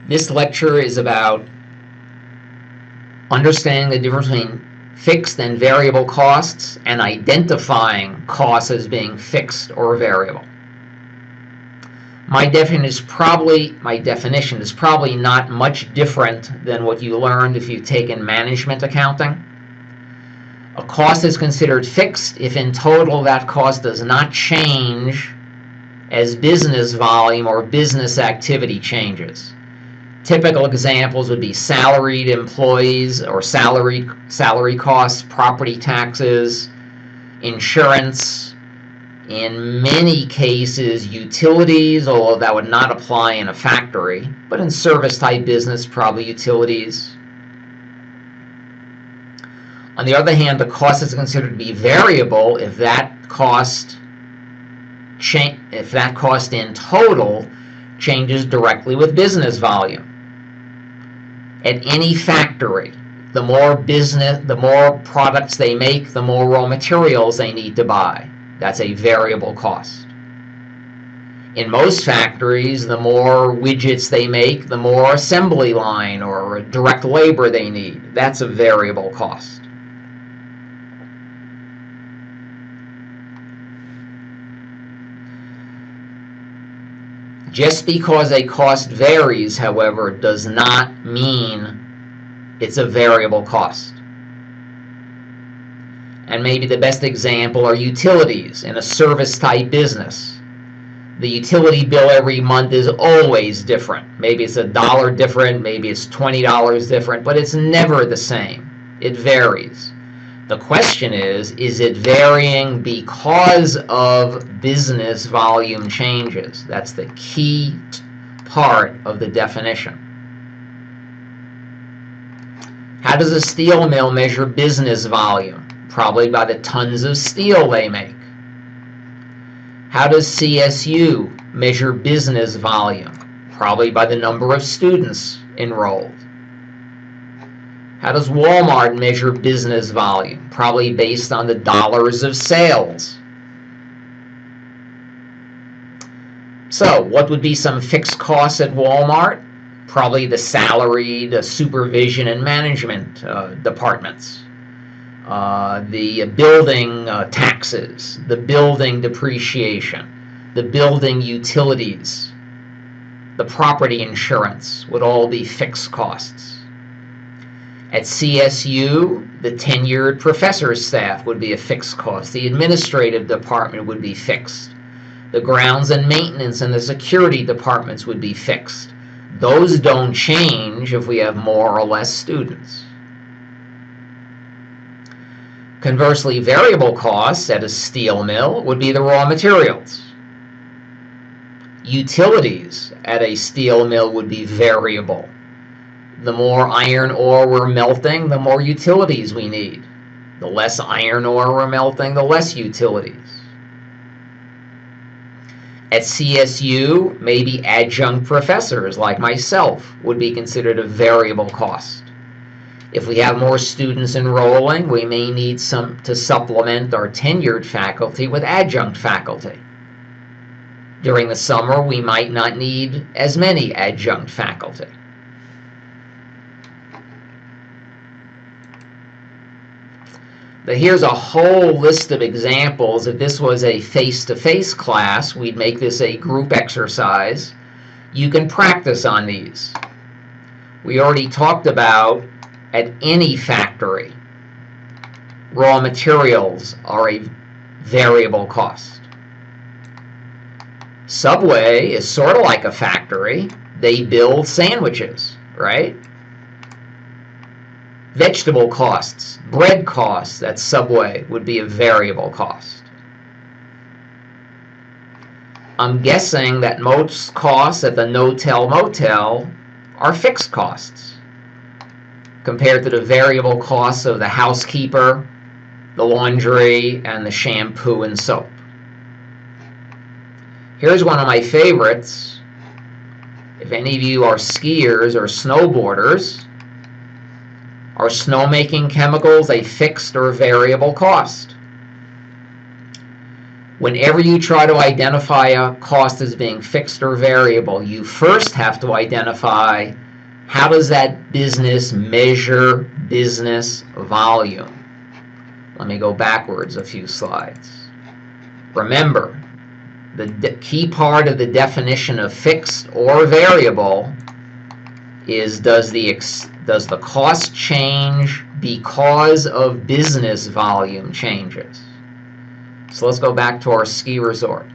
This lecture is about understanding the difference between fixed and variable costs and identifying costs as being fixed or variable. My definition is probably not much different than what you learned if you've taken management accounting. A cost is considered fixed if in total that cost does not change as business volume or business activity changes. Typical examples would be salaried employees or salary costs, property taxes, insurance, in many cases utilities, although that would not apply in a factory, but in service type business, probably utilities. On the other hand, the cost is considered to be variable if that cost in total changes directly with business volume. At any factory, the more products they make, the more raw materials they need to buy. That's a variable cost. In most factories, the more widgets they make, the more assembly line or direct labor they need. That's a variable cost. Just because a cost varies, however, does not mean it's a variable cost. And maybe the best example are utilities in a service type business. The utility bill every month is always different. Maybe it's $1 different, maybe it's $20 different, but it's never the same. It varies. The question is it varying because of business volume changes? That's the key part of the definition. How does a steel mill measure business volume? Probably by the tons of steel they make. How does CSU measure business volume? Probably by the number of students enrolled. How does Walmart measure business volume? Probably based on the dollars of sales. So, what would be some fixed costs at Walmart? Probably the salary, the supervision and management departments. The building taxes, the building depreciation, the building utilities, the property insurance would all be fixed costs. At CSU, the tenured professor staff would be a fixed cost. The administrative department would be fixed. The grounds and maintenance and the security departments would be fixed. Those don't change if we have more or less students. Conversely, variable costs at a steel mill would be the raw materials. Utilities at a steel mill would be variable. The more iron ore we're melting, the more utilities we need. The less iron ore we're melting, the less utilities. At CSU, maybe adjunct professors like myself would be considered a variable cost. If we have more students enrolling, we may need some to supplement our tenured faculty with adjunct faculty. During the summer, we might not need as many adjunct faculty. But here's a whole list of examples. If this was a face-to-face class, we'd make this a group exercise. You can practice on these. We already talked about at any factory, raw materials are a variable cost. Subway is sort of like a factory. They build sandwiches, right? Vegetable costs, bread costs at Subway would be a variable cost. I'm guessing that most costs at the no-tell motel are fixed costs compared to the variable costs of the housekeeper, the laundry, and the shampoo and soap. Here's one of my favorites. If any of you are skiers or snowboarders, are snowmaking chemicals a fixed or variable cost? Whenever you try to identify a cost as being fixed or variable, you first have to identify how does that business measure business volume. Let me go backwards a few slides. Remember, the key part of the definition of fixed or variable is does the cost change because of business volume changes? So let's go back to our ski resort.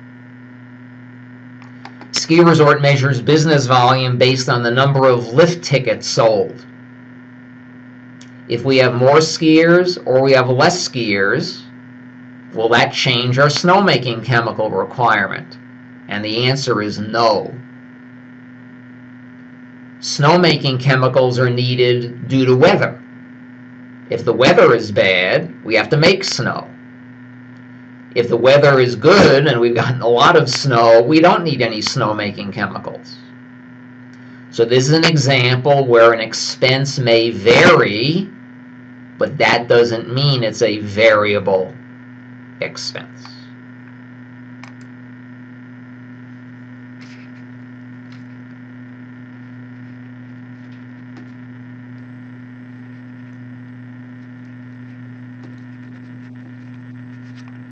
Ski resort measures business volume based on the number of lift tickets sold. If we have more skiers or we have less skiers, will that change our snowmaking chemical requirement? And the answer is no. Snowmaking chemicals are needed due to weather. If the weather is bad, we have to make snow. If the weather is good and we've gotten a lot of snow, we don't need any snowmaking chemicals. So this is an example where an expense may vary, but that doesn't mean it's a variable expense.